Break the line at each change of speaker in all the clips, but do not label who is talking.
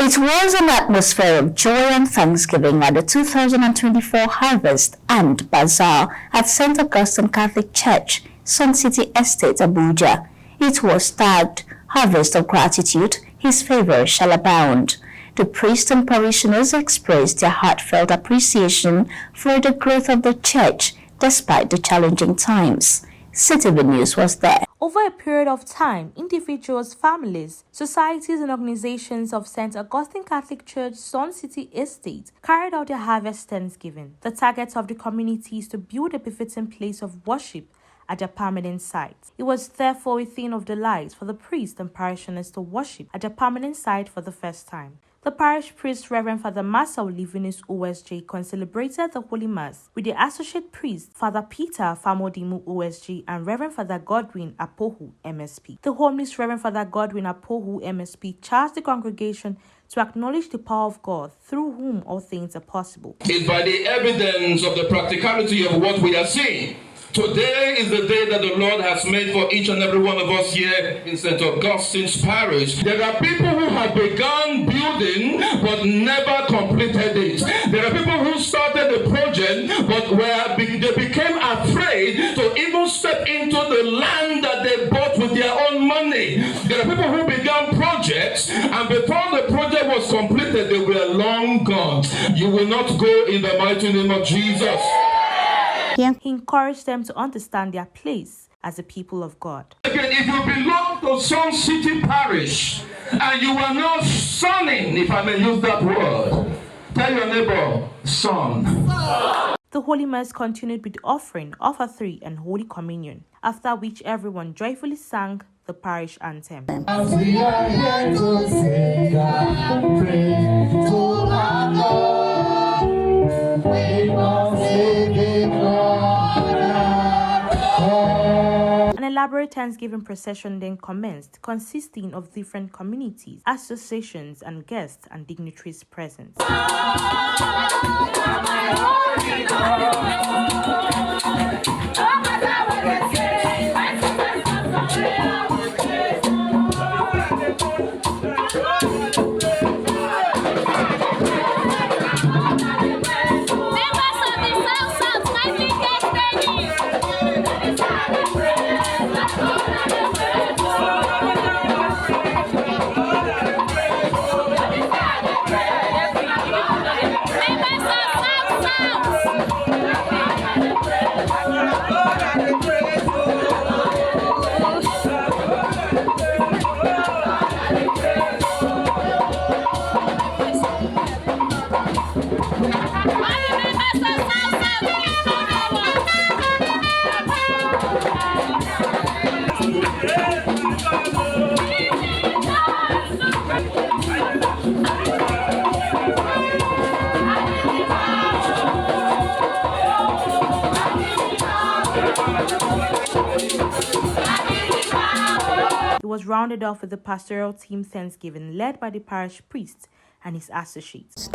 It was an atmosphere of joy and thanksgiving at the 2024 Harvest and Bazaar at St. Augustine Catholic Church, Sun City Estate, Abuja. It was tagged, "Harvest of Gratitude, His Favor Shall Abound." The priests and parishioners expressed their heartfelt appreciation for the growth of the church despite the challenging times. CTV News was there.
Over a period of time, individuals, families, societies and organizations of St. Augustine Catholic Church, Sun City Estate carried out their harvest thanksgiving. The target of the community is to build a befitting place of worship at their permanent site. It was therefore a thing of delight for the priests and parishioners to worship at their permanent site for the first time. The parish priest, Reverend Father Massa Olivinus OSG, concelebrated the Holy Mass with the associate priest, Father Peter Famodimu OSG, and Reverend Father Godwin Apohu MSP. The homilist, Reverend Father Godwin Apohu MSP, charged the congregation to acknowledge the power of God, through whom all things are possible.
It's by the evidence of the practicality of what we are seeing. Today is the day that the Lord has made for each and every one of us here in St. Augustine's Parish. There are people who have begun building but never completed it. There are people who started the project but they became afraid to even step into the land that they bought with their own money. There are people who began projects and before the project was completed, they were long gone. You will not go in the mighty name of Jesus.
He encouraged them to understand their place as a people of God.
Again, if you belong to Sun City Parish and you are not sonning, if I may use that word, tell your neighbor, son.
The Holy Mass continued with the offering, offer 3, and Holy Communion, after which everyone joyfully sang the parish anthem.
As we are here to sing and pray to our God, we must live in
An elaborate Thanksgiving procession then commenced, consisting of different communities, associations, and guests and dignitaries present. It was rounded off with the pastoral team Thanksgiving led by the parish priest and his associates.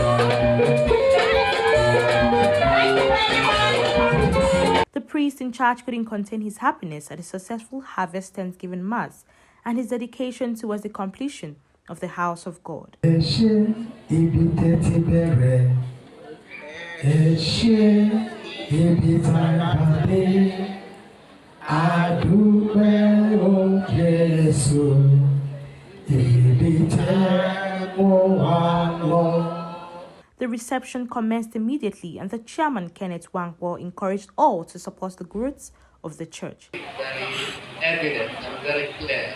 The priest in charge couldn't contain his happiness at the successful Harvest Thanksgiving Mass and his dedication towards the completion of the house of God. The reception commenced immediately, and the chairman, Kenneth Wangwo, encouraged all to support the growth of the church.
Very evident and very clear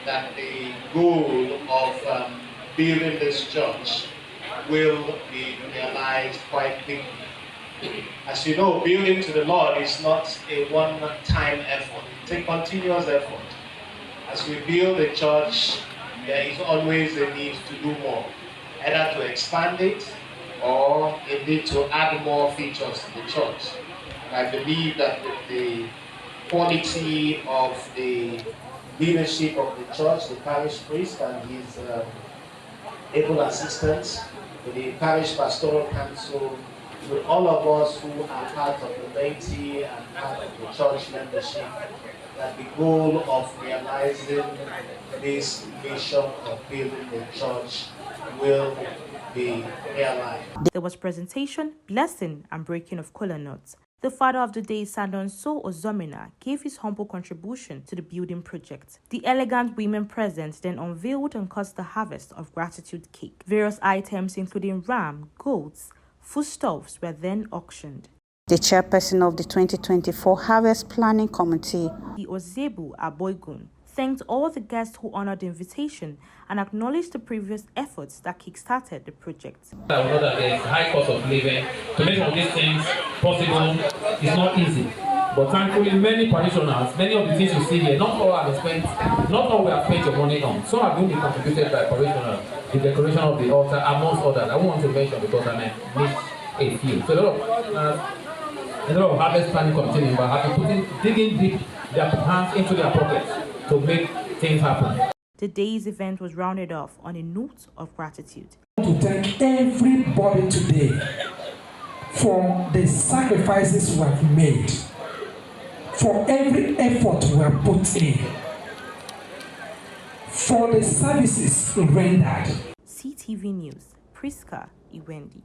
that the goal of building this church will be realized quite quickly. As you know, building to the Lord is not a one-time effort. It's a continuous effort. As we build a church, there is always a need to do more, either to expand it or a need to add more features to the church. And I believe that with the quality of the leadership of the church, the parish priest and his able assistants, with the parish pastoral council, with all of us who are part of the laity and part of the church membership, that the goal of realizing this mission of building the church will be realized.
There was presentation, blessing, and breaking of kola nuts. The father of the day, Sadonso Ozomina, gave his humble contribution to the building project. The elegant women present then unveiled and cut the harvest of gratitude cake. Various items including ram, goats, foodstuffs were then auctioned.
The chairperson of the 2024 Harvest Planning Committee,
The Ozebu Aboigun, thanked all the guests who honored the invitation and acknowledged the previous efforts that kick-started the project.
I know that there is a high cost of living. To make all these things possible is not easy. But thankfully, many parishioners, many of the things you see here, not all have spent, not all we have spent your money on. Some have been contributed by parishioners, the decoration of the altar, amongst others. I won't want to mention because I may miss a few. So a lot of harvest planning committee members have been digging deep their hands into their pockets to make things happen.
The day's event was rounded off on a note of gratitude.
I want to thank everybody today for the sacrifices we have made, for every effort we have put in, for the services rendered.
CTV News, Priska Iwendi.